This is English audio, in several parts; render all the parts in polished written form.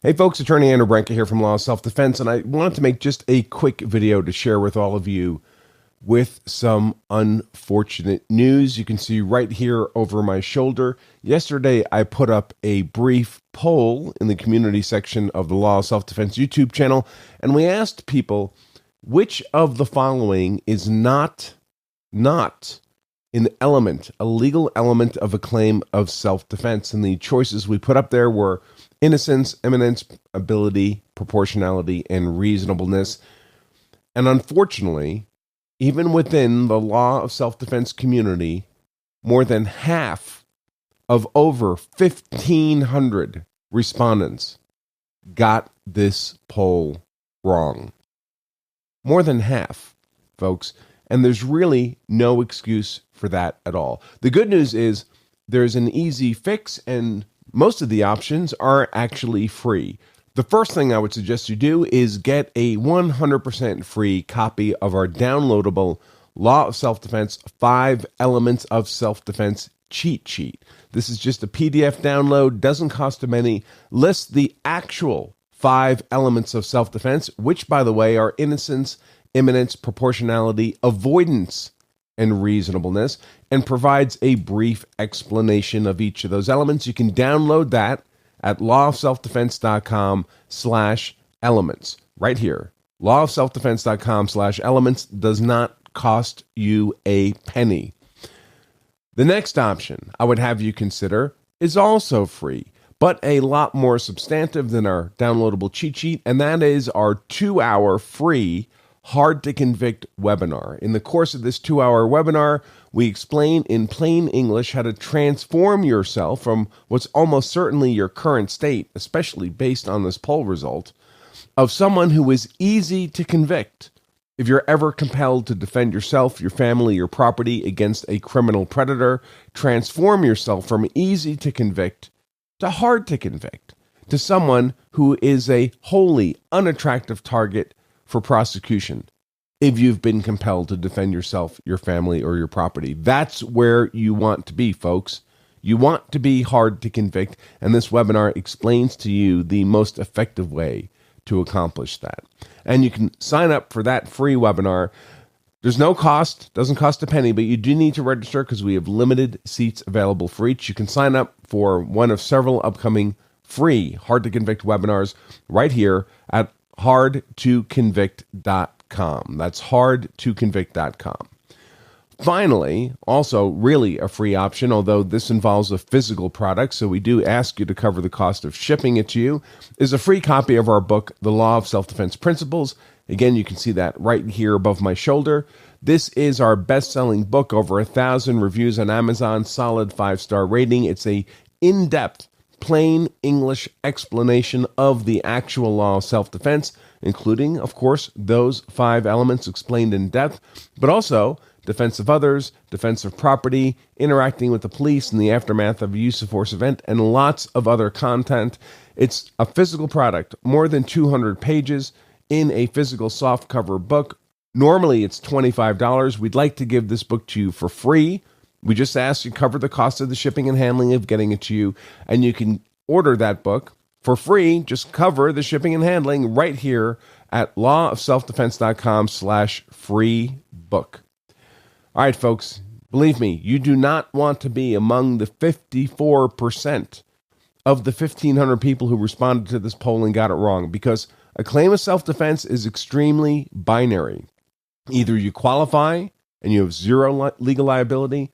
Hey folks, Attorney Andrew Branca here from Law of Self-Defense, and I wanted to make just a quick video to share with all of you with some unfortunate news. You can see right here over my shoulder. Yesterday, I put up a brief poll in the community section of the Law of Self-Defense YouTube channel, and we asked people which of the following is not an element, a legal element of a claim of self-defense. And the choices we put up there were innocence, eminence, ability, proportionality, and reasonableness. And unfortunately, even within the law of self-defense community, more than half of over 1,500 respondents got this poll wrong. More than half, folks. And there's really no excuse for that at all. The good news is there's an easy fix, and most of the options are actually free. The first thing I would suggest you do is get a 100% free copy of our downloadable Law of Self-Defense 5 Elements of Self-Defense cheat sheet. This is just a PDF download, doesn't cost a penny, lists the actual 5 elements of self-defense, which, by the way, are innocence, imminence, proportionality, avoidance, and reasonableness, and provides a brief explanation of each of those elements. You can download that at lawofselfdefense.com/elements. Right here. lawofselfdefense.com/elements does not cost you a penny. The next option I would have you consider is also free, but a lot more substantive than our downloadable cheat sheet, and that is our 2-hour free Hard to Convict webinar. In the course of this 2-hour webinar, we explain in plain English how to transform yourself from what's almost certainly your current state, especially based on this poll result, of someone who is easy to convict if you're ever compelled to defend yourself, your family, your property against a criminal predator. Transform yourself from easy to convict to hard to convict, to someone who is a wholly unattractive target for prosecution if you've been compelled to defend yourself, your family, or your property. That's where you want to be, folks. You want to be hard to convict, and this webinar explains to you the most effective way to accomplish that. And you can sign up for that free webinar. There's no cost, doesn't cost a penny, but you do need to register because we have limited seats available for each. You can sign up for one of several upcoming free Hard to Convict webinars right here at hardtoconvict.com. That's hardtoconvict.com. Finally, also really a free option, although this involves a physical product, so we do ask you to cover the cost of shipping it to you, is a free copy of our book, The Law of Self-Defense Principles. Again, you can see that right here above my shoulder. This is our best-selling book, over 1,000 reviews on Amazon, solid 5-star rating. It's a in-depth, plain English explanation of the actual law of self-defense, including, of course, those 5 elements explained in depth, but also defense of others, defense of property, interacting with the police in the aftermath of a use of force event, and lots of other content. It's a physical product, more than 200 pages in a physical softcover book. Normally, it's $25. We'd like to give this book to you for free. We just ask you cover the cost of the shipping and handling of getting it to you, and you can order that book for free. Just cover the shipping and handling right here at lawofselfdefense.com/free book. All right, folks, believe me, you do not want to be among the 54% of the 1,500 people who responded to this poll and got it wrong, because a claim of self-defense is extremely binary. Either you qualify and you have zero legal liability,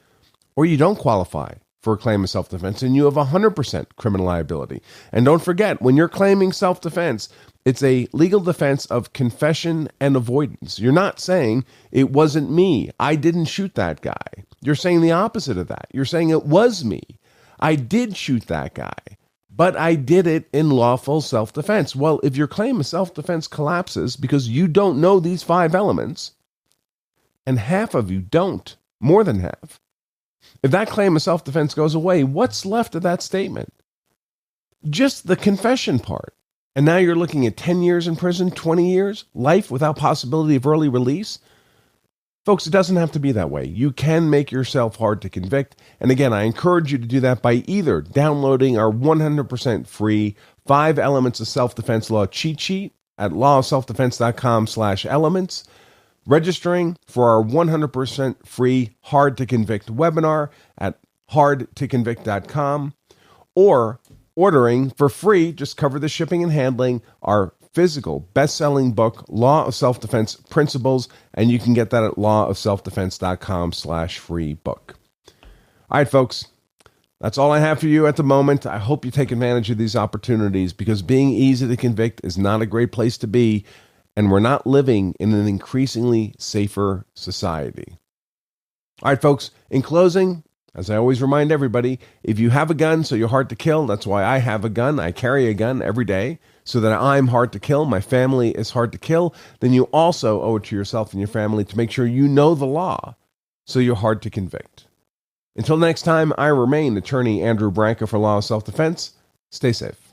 or you don't qualify for a claim of self-defense and you have 100% criminal liability. And don't forget, when you're claiming self-defense, it's a legal defense of confession and avoidance. You're not saying, it wasn't me, I didn't shoot that guy. You're saying the opposite of that. You're saying it was me. I did shoot that guy, but I did it in lawful self-defense. Well, if your claim of self-defense collapses because you don't know these 5 elements, and half of you don't, more than half, if that claim of self-defense goes away, what's left of that statement? Just the confession part. And now you're looking at 10 years in prison, 20 years, life without possibility of early release. Folks, it doesn't have to be that way. You can make yourself hard to convict. And again, I encourage you to do that by either downloading our 100% free 5 Elements of Self-Defense Law cheat sheet at lawofselfdefense.com/elements, registering for our 100% free Hard to Convict webinar at hardtoconvict.com, or ordering for free, just cover the shipping and handling, our physical best-selling book, Law of Self-Defense Principles, and you can get that at lawofselfdefense.com/free book. All right, folks, that's all I have for you at the moment. I hope you take advantage of these opportunities, because being easy to convict is not a great place to be, and we're not living in an increasingly safer society. All right, folks, in closing, as I always remind everybody, if you have a gun so you're hard to kill, that's why I have a gun. I carry a gun every day so that I'm hard to kill, my family is hard to kill, then you also owe it to yourself and your family to make sure you know the law so you're hard to convict. Until next time, I remain Attorney Andrew Branca for Law of Self-Defense. Stay safe.